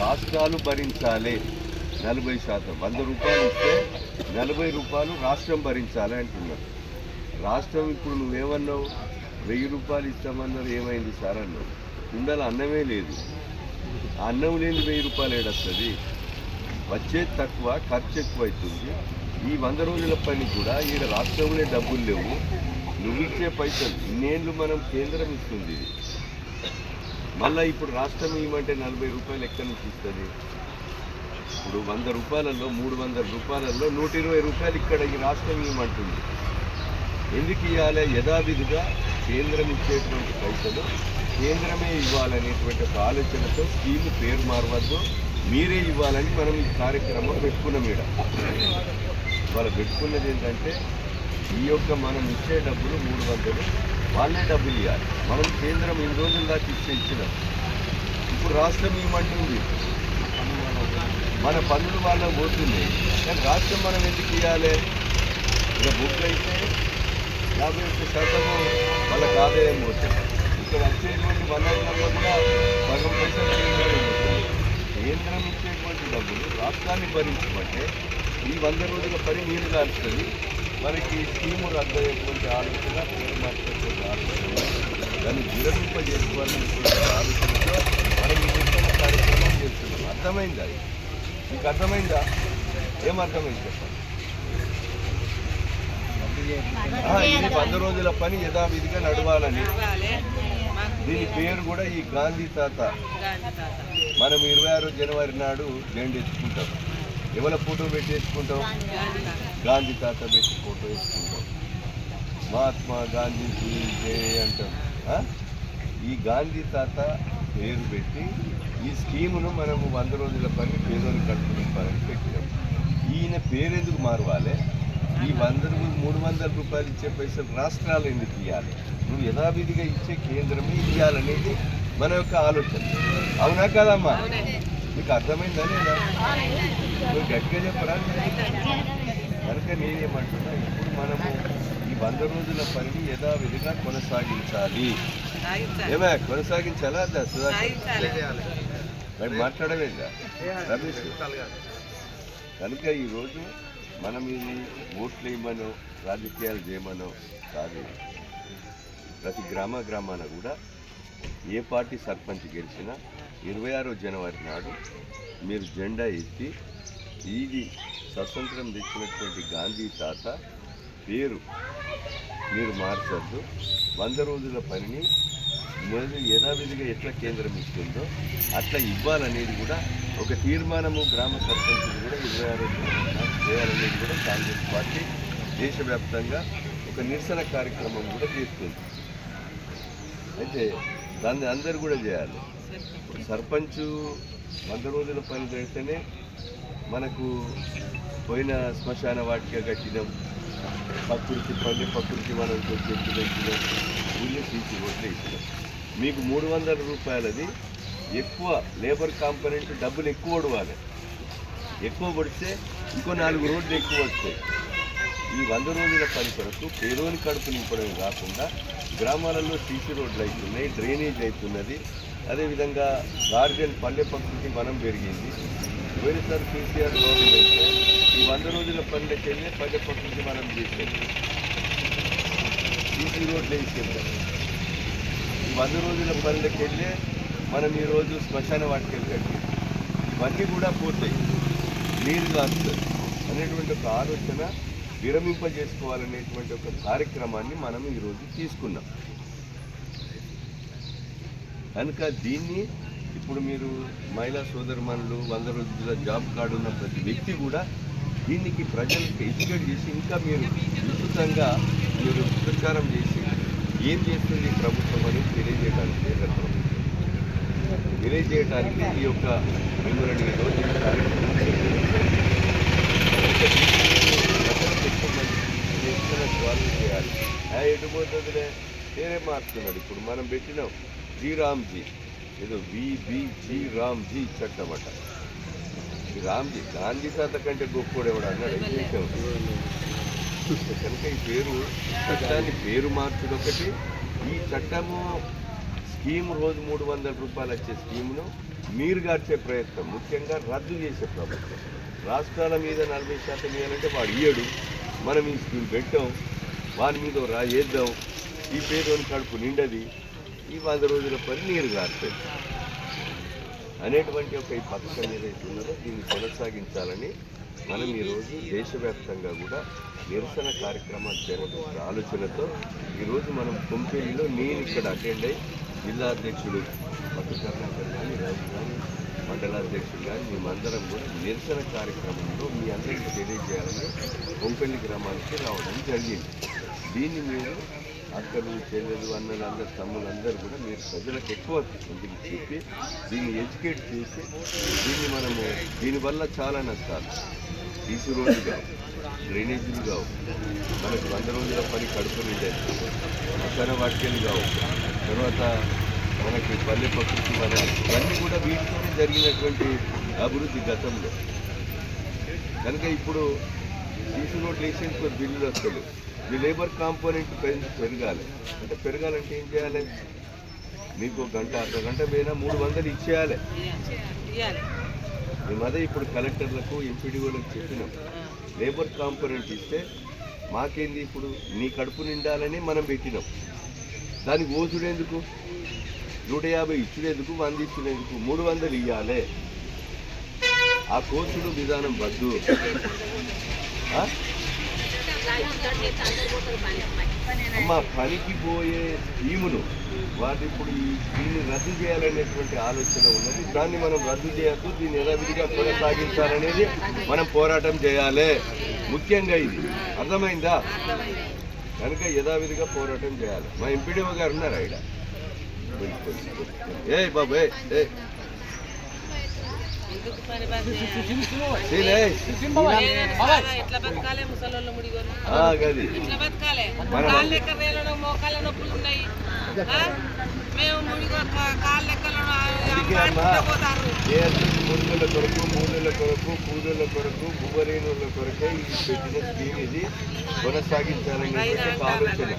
రాష్ట్రాలు భరించాలి 40%. 100 రూపాయలు ఇస్తే 40 రూపాయలు రాష్ట్రం భరించాలి అంటున్నారు. రాష్ట్రం ఇప్పుడు నువ్వేమన్నావు, 1000 రూపాయలు ఇస్తామన్నారు, ఏమైంది సార్ అన్నావు. కుండల అన్నమే లేదు. ఆ అన్నం లేని 1000 రూపాయలు ఏడొస్తుంది? వచ్చేది తక్కువ, ఖర్చు ఎక్కువ అవుతుంది. ఈ 100 రోజుల పని కూడా ఈడ రాష్ట్రంలో డబ్బులు లేవు. నువ్వు ఇచ్చే పైసలు ఇన్నేళ్ళు మనం కేంద్రం ఇస్తుంది. ఇది మళ్ళీ ఇప్పుడు రాష్ట్రం ఇవ్వమంటే 40 రూపాయలు ఎక్కడి నుంచి ఇస్తుంది? ఇప్పుడు 100 రూపాయలలో 300 రూపాయలలో 120 రూపాయలు ఇక్కడ ఈ రాష్ట్రం ఇవ్వమంటుంది. ఎందుకు ఇవ్వాలి? యథావిధిగా కేంద్రం ఇచ్చేటువంటి పైసలు కేంద్రమే ఇవ్వాలనేటువంటి ఒక ఆలోచనతో స్కీము పేరు మారవద్దు, మీరే ఇవ్వాలని మనం ఈ కార్యక్రమం పెట్టుకున్నాం. ఇక్కడ వాళ్ళు పెట్టుకున్నది ఏంటంటే ఈ యొక్క మనం ఇచ్చే డబ్బులు 300 వాళ్ళే డబ్బులు ఇవ్వాలి. మనం కేంద్రం 2 రోజుల దాకా ఇచ్చినాం. ఇప్పుడు రాష్ట్రం ఇవ్వమంటుంది, మన పన్నులు వాళ్ళకి పోతుంది. కానీ రాష్ట్రం మనం ఎందుకు ఇవ్వాలి? ఇక బుక్ అయితే 51% వాళ్ళకి ఆదాయం పోతుంది. ఇక్కడ వచ్చేటువంటి వనరులలో కూడా సగం పైసలు కేంద్రం పోతుంది. కేంద్రం ఇచ్చేటువంటి డబ్బులు రాష్ట్రాన్ని భరించమంటే ఈ 100 రోజుల పని నీరు కాల్చుతుంది. మనకి స్కీము రద్దయ్యేటువంటి ఆలోచన, పేరు మార్చేటువంటి ఆలోచన, దాన్ని విరమింపజేసుకోవాలనేటువంటి ఆలోచనతో మనం ఈ నిరసన కార్యక్రమం చేస్తున్నాం. అర్థమైందా? మీకు అర్థమైందా? ఏమర్థమైంది చెప్పండి. ఇది 100 రోజుల పని యథావిధిగా నడవాలని. దీని పేరు కూడా ఈ గాంధీ తాత. మనం 26 జనవరి నాడు జెండా ఎత్తుకుంటాం. ఎవరి ఫోటో పెట్టి వేసుకుంటాం? గాంధీ తాత పెట్టి ఫోటో వేసుకుంటాం. మహాత్మా గాంధీజీ జయ అంటాం. ఈ గాంధీ తాత పేరు పెట్టి ఈ స్కీమును మనము 100 రోజుల పని పేదోని కడుపు నింపాలని పెట్టినాం. ఈయన పేరు ఎందుకు మారవాలి? ఈ 300 రూపాయలు ఇచ్చే పైసలు రాష్ట్రాలు ఎందుకు ఇవ్వాలి? నువ్వు యథావిధిగా ఇచ్చే కేంద్రమే ఇవ్వాలనేది మన యొక్క ఆలోచన. అవునా కదమ్మా? మీకు అర్థమైందా లేదా? నువ్వు గట్టిగా చెప్పరా? కనుక నేనేమంటున్నా, ఇప్పుడు మనము ఈ 100 రోజుల పనిని యథావిధిగా కొనసాగించాలి. ఏమే కొనసాగించాలా? మాట్లాడవేగా రమేష్? కనుక ఈరోజు మనం ఇది ఓట్లు వేయమనో రాజకీయాలు చేయమనో కాదు. ప్రతి గ్రామాన కూడా ఏ పార్టీ సర్పంచ్ గెలిచినా 26 జనవరి నాడు మీరు జెండా ఎత్తి ఇది స్వతంత్రం తెచ్చినటువంటి గాంధీ తాత పేరు మీరు మార్చద్దు. 100 రోజుల పనిని యథావిధిగా ఎట్లా కేంద్రం ఇస్తుందో అట్లా ఇవ్వాలనేది కూడా ఒక తీర్మానము గ్రామ సర్పంచులు కూడా 26 చేయాలనేది కూడా కాంగ్రెస్ పార్టీ దేశవ్యాప్తంగా ఒక నిరసన కార్యక్రమం కూడా చేస్తుంది. అయితే దాన్ని అందరూ కూడా చేయాలి. సర్పంచ్ 100 రోజుల పని చేస్తేనే మనకు పోయిన శ్మశాన వాటిక కట్టినాం, ప్రకృతి మనం చెట్టు పెంచినాం, ఊళ్ళో సీసీ రోడ్లు వేసినాం. మీకు 300 రూపాయలది ఎక్కువ లేబర్ కాంపనెంట్ డబ్బులు ఎక్కువ పడవాలి. ఎక్కువ పడితే ఇంకో 4 రోడ్లు ఎక్కువ వస్తాయి. ఈ 100 రోజుల పని కొరకు పేదోని కడుపు నింపడం కాకుండా గ్రామాలలో సీసీ రోడ్లు అవుతున్నాయి, డ్రైనేజ్ అవుతున్నది. అదేవిధంగా గార్డెన్ పల్లె ప్రకృతి వనం పెరిగింది. పోయినసారి కేసీఆర్ గవర్నమెంట్ ఈ 100 రోజుల పనులకి వెళ్ళి పల్లె ప్రకృతి వనం చేసేది, సీసీ రోడ్లు వేసేది. ఈ 100 రోజుల పనులకి వెళ్ళి మనం ఈరోజు శ్మశాన వాటికలు కట్టి ఇవన్నీ కూడా పోతాయి, నీరు కాస్తుంది అనేటువంటి ఒక ఆలోచన విరమింపజేసుకోవాలనేటువంటి ఒక కార్యక్రమాన్ని మనం ఈరోజు తీసుకున్నాం. కనుక దీన్ని ఇప్పుడు మీరు మహిళా సోదరుమణులు 100 రోజుల జాబ్ కార్డు ఉన్న ప్రతి వ్యక్తి కూడా దీనికి ప్రజలకు ఎడ్యుకేట్ చేసి ఇంకా మీరు విస్తృతంగా మీరు ప్రచారం చేసి ఏం చేస్తుంది ప్రభుత్వం అని తెలియజేయడానికి ఈ యొక్క మెమోరాండంలో చేయాలి. ఎటుపోతుందిలే వేరే మార్చుతున్నాడు. ఇప్పుడు మనం పెట్టినాం శ్రీరామ్జీ, ఏదో విబిజీ రామ్జీ చట్టం అట. రామ్జీ గాంధీ తాత కంటే గొప్పోడు ఎవడు అన్నాడు. కనుక ఈ చట్టాన్ని పేరు మార్చుడు ఒకటి. ఈ చట్టము స్కీము రోజు 300 రూపాయలు వచ్చే స్కీమును నీరు గార్చే ప్రయత్నం ముఖ్యంగా రద్దు చేసే ప్రభుత్వం. రాష్ట్రాల మీద 40% ఇవ్వాలంటే వాడు ఇయ్యడు, మనం ఈ స్కీమ్ పెట్టాం, వాని మీద వేద్దాం, ఈ పేదోని కడుపు నిండది, ఈ 100 రోజుల పని నీరు గారుతుంది అనేటువంటి ఒక ఈ పథకం ఏదైతే ఉన్నదో దీన్ని కొనసాగించాలని మనం ఈరోజు దేశవ్యాప్తంగా కూడా నిరసన కార్యక్రమాలు చేయాలనే ఆలోచనతో ఈరోజు మనం కొంపేలిలో నేను ఇక్కడ అటెండ్ అయ్యి జిల్లా అధ్యక్షుడు పట్టు కర్ణాకర్ కానీ రాజు కానీ మండలాధ్యక్షుడు కానీ మేమందరం కూడా నిరసన కార్యక్రమంలో మీ అందరికీ తెలియజేయాలని కొంపెల్లి గ్రామానికి రావడం జరిగింది. దీన్ని మీరు అక్కలు చెల్లెలు అన్నలు అందరు తమ్ములందరూ కూడా మీరు ప్రజలకు ఎక్కువ ఇంటికి చెప్పి దీన్ని ఎడ్యుకేట్ చేసి దీనివల్ల చాలా నష్టాలు, తీసి రోడ్లు కావు, డ్రైనేజీలు కావు, మనకు 100 రోజుల పని కడుపు నిండేది, మసాన వాటికలు కావు, తర్వాత మనకి పల్లె ప్రకృతి వనాలు ఇవన్నీ కూడా వీటితోనే జరిగినటువంటి అభివృద్ధి గతంలో. కనుక ఇప్పుడు తీసి రోడ్లు వేసేందుకు బిల్లులు వస్తలేవు. మీ లేబర్ కాంపోనెంట్ పెరగాలి అంటే పెరగాలంటే ఏం చేయాలి? మీకు గంట అర్ధగంట మీద 300 ఇచ్చేయాలి. మేము అదే ఇప్పుడు కలెక్టర్లకు ఎంపీడీఓలకు చెప్పినాం, లేబర్ కాంపోనెంట్ ఇస్తే మాకేంది, ఇప్పుడు నీ కడుపు నిండాలని మనం పెట్టినాం, దానికి ఓసుడేందుకు, 150 ఇచ్చుడేందుకు, 100 ఇచ్చుడేందుకు, 300 ఇవ్వాలి. ఆ కోసుడు విధానం వద్దు. అమ్మ పనికి పోయే స్కీమును వాటి ఇప్పుడు దీన్ని రద్దు చేయాలనేటువంటి ఆలోచన ఉన్నది. దాన్ని మనం రద్దు చేయొద్దు, దీన్ని యథావిధిగా కొనసాగించాలనేది మనం పోరాటం చేయాలి. ముఖ్యంగా ఇది అర్థమైందా? కనుక యథావిధిగా పోరాటం చేయాలి. మా ఎంపీడీఓ గారు ఉన్నారా ఇక్కడ? ఏ బాబు ఏ మూడుల కొరకు కూలీల కొరకు భూవరేణుల కొరకే ఇది పెట్టిన స్కీమ్. ఇది కొనసాగించాలనే ఆలోచన.